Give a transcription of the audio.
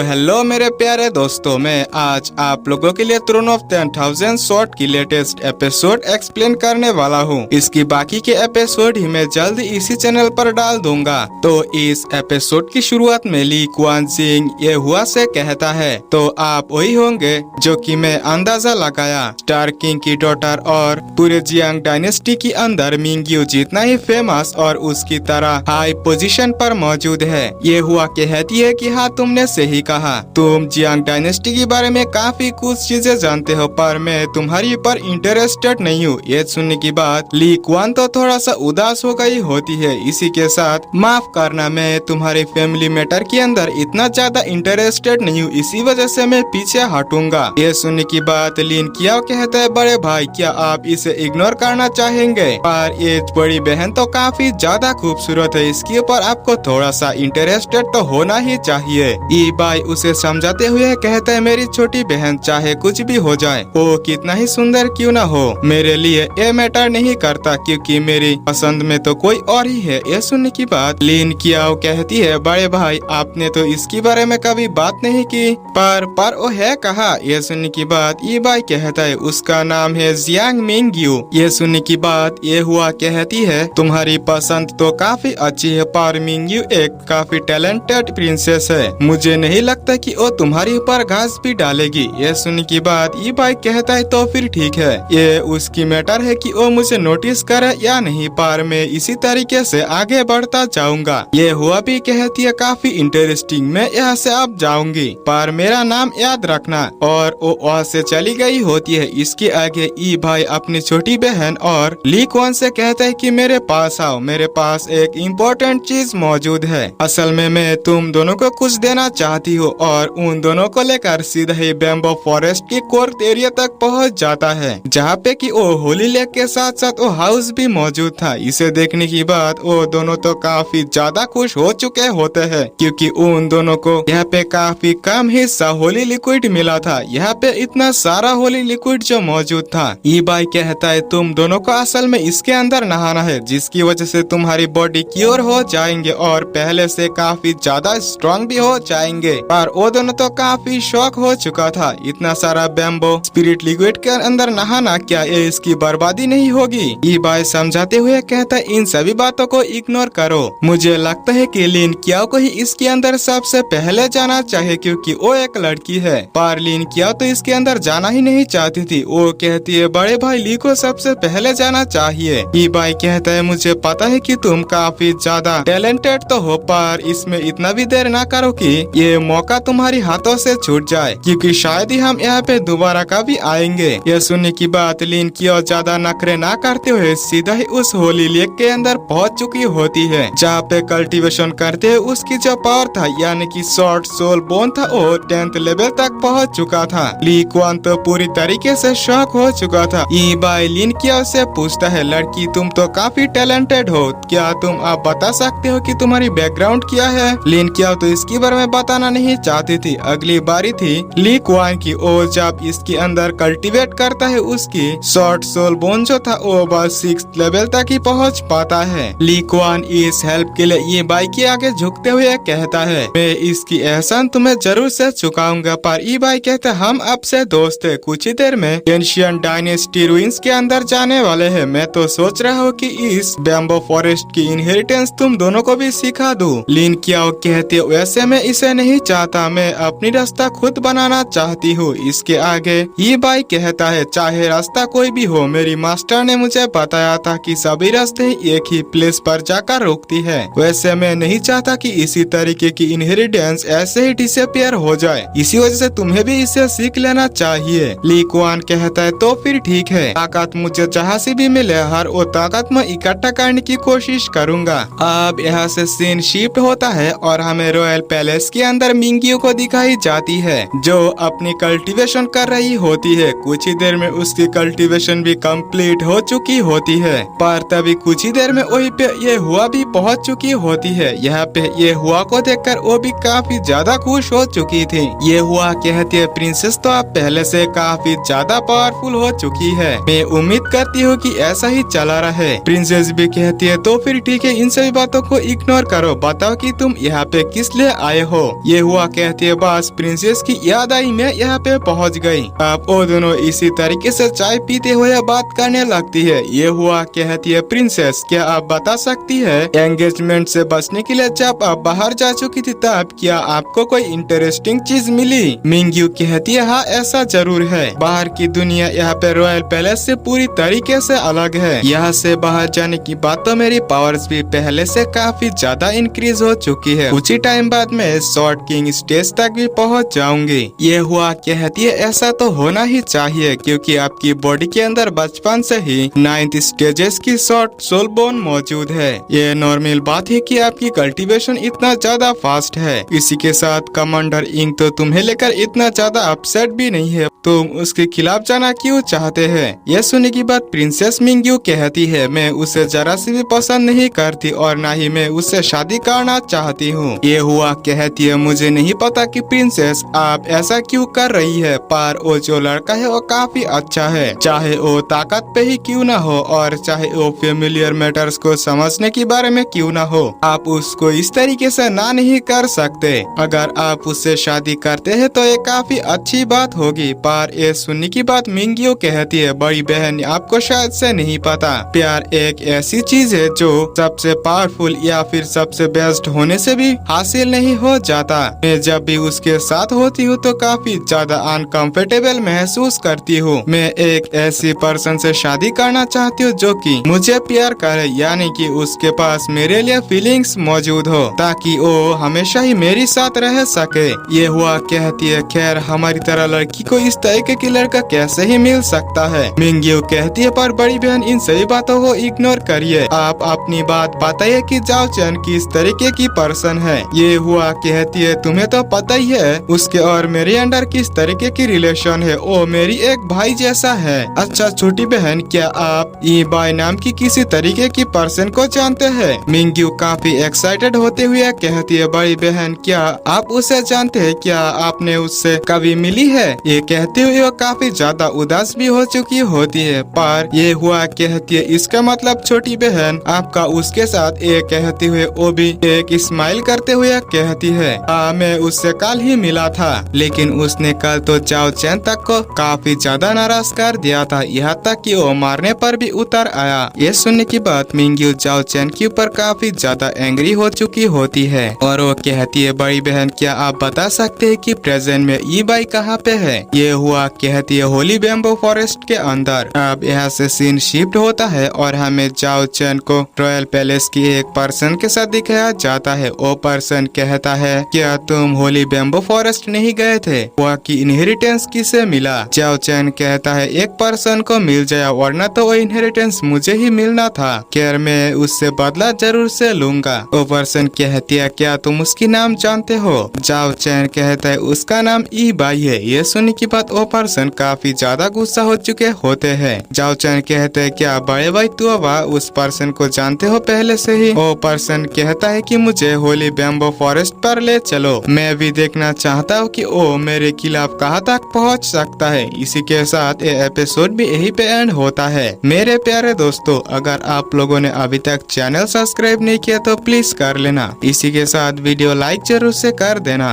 Hello मेरे प्यारे दोस्तों, मैं आज आप लोगों के लिए थ्रोन ऑफ 10,000 शॉर्ट की लेटेस्ट एपिसोड एक्सप्लेन करने वाला हूँ। इसकी बाकी के एपिसोड ही मैं जल्द इसी चैनल पर डाल दूंगा। तो इस एपिसोड की शुरुआत में ली क्वान जिंग ये हुआ से कहता है, तो आप वही होंगे जो कि मैं अंदाजा लगाया। स्टार किंग की डॉटर और पूरे जियांग डायनेस्टी के अंदर मिंग्यू जितना ही फेमस और उसकी तरह हाई पोजीशन पर मौजूद है। ये हुआ कहती है कि हाँ, तुमने सही कहा, तुम जियांग डायनेस्टी के बारे में काफी कुछ चीजें जानते हो, पर मैं तुम्हारी पर इंटरेस्टेड नहीं हूँ। ये सुनने की बात ली क्वान तो थोड़ा सा उदास हो गई होती है। इसी के साथ माफ करना, मैं तुम्हारी फैमिली मैटर के अंदर इतना ज्यादा इंटरेस्टेड नहीं हूँ, इसी वजह से मैं पीछे हटूंगा। ये सुनने की बात लिन कियाओ कहता है, बड़े भाई क्या आप इसे इग्नोर करना चाहेंगे? पर ये बड़ी बहन तो काफी ज्यादा खूबसूरत है, इसके ऊपर आपको थोड़ा सा इंटरेस्टेड तो होना ही चाहिए। ई भाई उसे समझाते हुए कहता है, मेरी छोटी बहन चाहे कुछ भी हो जाए, वो कितना ही सुंदर क्यों ना हो, मेरे लिए ये मैटर नहीं करता, क्योंकि मेरी पसंद में तो कोई और ही है। ये सुनने की बात लिन कियाओ कहती है, बड़े भाई आपने तो इसके बारे में कभी बात नहीं की, पर वो है कहा? ये सुनने की बात ई भाई कहता है, उसका नाम है जियांग मिंग्यू। ये सुनने की बात ये हुआ कहती है, तुम्हारी पसंद तो काफी अच्छी है, पर मिंग्यू एक काफी टैलेंटेड प्रिंसेस है, मुझे नहीं लगता कि वो तुम्हारे ऊपर घास भी डालेगी। ये सुनने की बात ये भाई कहता है, तो फिर ठीक है, ये उसकी मैटर है कि वो मुझे नोटिस करे या नहीं, पर मैं इसी तरीके से आगे बढ़ता जाऊंगा। ये हुआ भी कहती है, काफी इंटरेस्टिंग, मैं यहाँ से अब जाऊंगी, पर मेरा नाम याद रखना। और वो वहाँ से चली गई होती है। इसके आगे ई भाई अपनी छोटी बहन और ली क्वान से कहता है कि मेरे पास आओ, मेरे पास एक इम्पोर्टेंट चीज मौजूद है। असल में मैं तुम दोनों को कुछ देना चाहती हूँ। और उन दोनों को लेकर सीधा ही बैम्बो फॉरेस्ट की कोर्ट एरिया तक पहुँच जाता है, जहाँ पे कि वो होली लेक के साथ साथ वो हाउस भी मौजूद था। इसे देखने की बाद वो दोनों तो काफी ज्यादा खुश हो चुके होते हैं, क्योंकि उन दोनों को यहाँ पे काफी कम हिस्सा होली लिक्विड मिला था। यहाँ पे इतना सारा होली लिक्विड जो मौजूद था। ई भाई कहता है, तुम दोनों को असल में इसके अंदर नहाना है, जिसकी वजह से तुम्हारी बॉडी क्योर हो जाएंगे और पहले से काफी ज्यादा स्ट्रॉन्ग भी हो जाएंगे। पर वो दोनों तो काफी शौक हो चुका था, इतना सारा बैम्बो स्पिरिट लिक्विड के अंदर नहाना, क्या ये इसकी बर्बादी नहीं होगी? ई भाई समझाते हुए कहता है, इन सभी बातों को इग्नोर करो, मुझे लगता है कि लिन कियाओ को ही इसके अंदर सबसे पहले जाना चाहिए, क्योंकि वो एक लड़की है। पर लिन कियाओ तो इसके अंदर जाना ही नहीं चाहती थी। वो कहती है, बड़े भाई ली को सबसे पहले जाना चाहिए। ई भाई कहता है, मुझे पता है कि तुम काफी ज्यादा टैलेंटेड तो हो, पर इसमें इतना भी देर ना करो कि ये मौका तुम्हारी हाथों से छूट जाए, क्योंकि शायद ही हम यहाँ पे दोबारा कभी आएंगे। यह सुनने की बात लिन कियाओ ज्यादा नखरे ना करते हुए सीधा ही उस होली लेक के अंदर पहुँच चुकी होती है, जहाँ पे कल्टीवेशन करते हुए उसकी जो पावर था, यानी कि शॉर्ट सोल बोन था, वो 10th लेवल तक पहुँच चुका था। ली क्वान तो पूरी तरीके से शॉक हो चुका था। ई भाई लिन कियाओ से पूछता है, लड़की तुम तो काफी टैलेंटेड हो, क्या तुम आप बता सकते हो कि तुम्हारी बैकग्राउंड क्या है? लिन कियाओ तो इसके बारे में बताना नहीं चाहती थी। अगली बारी थी ली क्वान की। वो जब इसके अंदर कल्टीवेट करता है, उसकी शॉर्ट सोल बोन जो था वो बस 6th लेवल तक ही पहुंच पाता है। ली क्वान इस हेल्प के लिए ये भाई के आगे झुकते हुए कहता है, मैं इसकी एहसान तुम्हें जरूर से चुकाऊंगा। पर ई भाई कहता है, हम अब से दोस्त है, कुछ ही देर में एंशिएंट डायनेस्टी रूइंस के अंदर जाने वाले हैं। मैं तो सोच रहा हूँ कि इस बैम्बो फॉरेस्ट की इनहेरिटेंस तुम दोनों को भी सिखा दूं। लिन कियाओ कहती है, वैसे मैं इसे नहीं चाहता, मैं अपनी रास्ता खुद बनाना चाहती हूँ। इसके आगे ये भाई कहता है, चाहे रास्ता कोई भी हो, मेरी मास्टर ने मुझे बताया था कि सभी रास्ते एक ही प्लेस पर जाकर रुकती है। वैसे मैं नहीं चाहता कि इसी तरीके की इनहेरिटेंस ऐसे ही डिसअपियर हो जाए, इसी वजह से तुम्हें भी इसे सीख लेना चाहिए। ली क्वान कहता है, तो फिर ठीक है, ताकत मुझे जहाँ से भी मिले हर वो ताकत मैं इकट्ठा करने की कोशिश करूँगा। अब यहाँ से सीन शिफ्ट होता है और हमें रॉयल पैलेस के अंदर मिंग्यू को दिखाई जाती है, जो अपनी कल्टीवेशन कर रही होती है। कुछ ही देर में उसकी कल्टीवेशन भी कंप्लीट हो चुकी होती है, पर तभी कुछ ही देर में वहीं पे ये हुआ भी पहुंच चुकी होती है। यहाँ पे ये हुआ को देखकर वो भी काफी ज्यादा खुश हो चुकी थी। ये हुआ कहती है, प्रिंसेस तो आप पहले से काफी ज्यादा पावरफुल हो चुकी है, मैं उम्मीद करती हूँ कि ऐसा ही चला रहे। प्रिंसेस भी कहती है, तो फिर ठीक है, इन सभी बातों को इग्नोर करो, बताओ कि तुम यहाँ पे किस लिए आए हो? ये हुआ कहती है बस प्रिंसेस की याद आई, मैं यहाँ पे पहुँच गई। अब वो दोनों इसी तरीके से चाय पीते हुए बात करने लगती है। ये हुआ कहती है प्रिंसेस क्या आप बता सकती है एंगेजमेंट से बचने के लिए जब आप बाहर जा चुकी थी तब क्या आपको कोई इंटरेस्टिंग चीज मिली? मिंग्यू कहती है हाँ ऐसा जरूर है। बाहर की दुनिया यहाँ पे रॉयल पैलेस से पूरी तरीके से अलग है। यहाँ से बाहर जाने की बात तो मेरी पावर्स भी पहले से काफी ज्यादा इंक्रीज हो चुकी है। कुछ ही टाइम बाद मैं शॉर्ट किंग स्टेज तक भी पहुँच जाऊंगी। ये हुआ कहती है ऐसा तो होना ही चाहिए क्योंकि आपकी बॉडी के अंदर बचपन से ही 9th स्टेजेस की शॉर्ट सोल बोन मौजूद है। ये नॉर्मल बात है कि आपकी कल्टीवेशन इतना ज्यादा फास्ट है। इसी के साथ कमांडर इंग तो तुम्हें लेकर इतना ज्यादा अपसेट भी नहीं है, तुम उसके खिलाफ जाना क्यों चाहते हैं? यह सुनने की बात प्रिंसेस मिंग्यू कहती है मैं उसे जरा सी भी पसंद नहीं करती और न ही मैं उससे शादी करना चाहती हूँ। ये हुआ कहती है मुझे नहीं पता कि प्रिंसेस आप ऐसा क्यों कर रही है, पर वो जो लड़का है वो काफी अच्छा है, चाहे वो ताकत पे ही क्यों ना हो और चाहे वो फेमिलियर मैटर्स को समझने के बारे में क्यों ना हो, आप उसको इस तरीके से ना नहीं कर सकते। अगर आप उससे शादी करते हैं तो ये काफी अच्छी बात होगी। पर ये सुनने की बात मिंग्यू कहती है बड़ी बहन आपको शायद से नहीं पता, प्यार एक ऐसी चीज है जो सबसे पावरफुल या फिर सबसे बेस्ट होने से भी हासिल नहीं हो जाता। मैं जब भी उसके साथ होती हूँ तो काफी ज्यादा अनकंफर्टेबल महसूस करती हूँ। मैं एक ऐसी पर्सन से शादी करना चाहती हूँ जो कि मुझे प्यार करे, यानी कि उसके पास मेरे लिए फीलिंग्स मौजूद हो ताकि वो हमेशा ही मेरे साथ रह सके। ये हुआ कहती है खैर हमारी तरह लड़की को इस तरीके की लड़का कैसे ही मिल सकता है? मिंग्यू कहती है पर बड़ी बहन इन सभी बातों को इग्नोर करिए, आप अपनी बात बताइए कि जाओ चैन किस तरीके की पर्सन है। ये हुआ कहती है तुम्हें तो पता ही है उसके और मेरे अंडर किस तरीके की रिलेशन है, वो मेरी एक भाई जैसा है। अच्छा छोटी बहन क्या आप ई बाय नाम की किसी तरीके की पर्सन को जानते हैं? मिंग्यू काफी एक्साइटेड होते हुए कहती है बड़ी बहन क्या आप उसे जानते हैं, क्या आपने उससे कभी मिली है? ये कहते हुए वो काफी ज्यादा उदास भी हो चुकी होती है। पर ये हुआ कहती है इसका मतलब छोटी बहन आपका उसके साथ ये कहते हुए वो भी एक स्माइल करते हुए कहती है मैं उससे कल ही मिला था, लेकिन उसने कल तो जाओ चैन तक को काफी ज्यादा नाराज कर दिया था, यहाँ तक कि वो मारने पर भी उतर आया। ये सुनने की बात मिंग्यू जाओ चैन के ऊपर काफी ज्यादा एंग्री हो चुकी होती है और वो कहती है बड़ी बहन क्या आप बता सकते हैं कि प्रेजेंट में ई बाई कहाँ पे है? ये हुआ कहती है होली बैम्बो फॉरेस्ट के अंदर। अब यहाँ से सीन शिफ्ट होता है और हमें जाओ चैन को रॉयल पैलेस की एक पर्सन के साथ दिखाया जाता है। वो पर्सन कहता है क्या तुम होली बैम्बो फॉरेस्ट नहीं गए थे, वह की इनहेरिटेंस किसे मिला? जाओ चैन कहता है एक पर्सन को मिल जाए वरना तो वो इनहेरिटेंस मुझे ही मिलना था, खैर मैं उससे बदला जरूर से लूंगा। वो पर्सन कहती है क्या तुम उसकी नाम जानते हो? जाओ चैन कहता है उसका नाम ई बाई है। ये सुनने की बात वो पर्सन काफी ज्यादा गुस्सा हो चुके होते हैं। जाओ चैन कहते हैं क्या बड़े भाई तू उस पर्सन को जानते हो पहले से ही? वो पर्सन कहता है कि मुझे होली बैम्बो फॉरेस्ट पर ले चलो, मैं भी देखना चाहता हूँ कि वो मेरे खिलाफ कहाँ तक पहुँच सकता है। इसी के साथ ये एपिसोड भी यही पे एंड होता है। मेरे प्यारे दोस्तों अगर आप लोगों ने अभी तक चैनल सब्सक्राइब नहीं किया तो प्लीज कर लेना। इसी के साथ वीडियो लाइक जरूर से कर देना।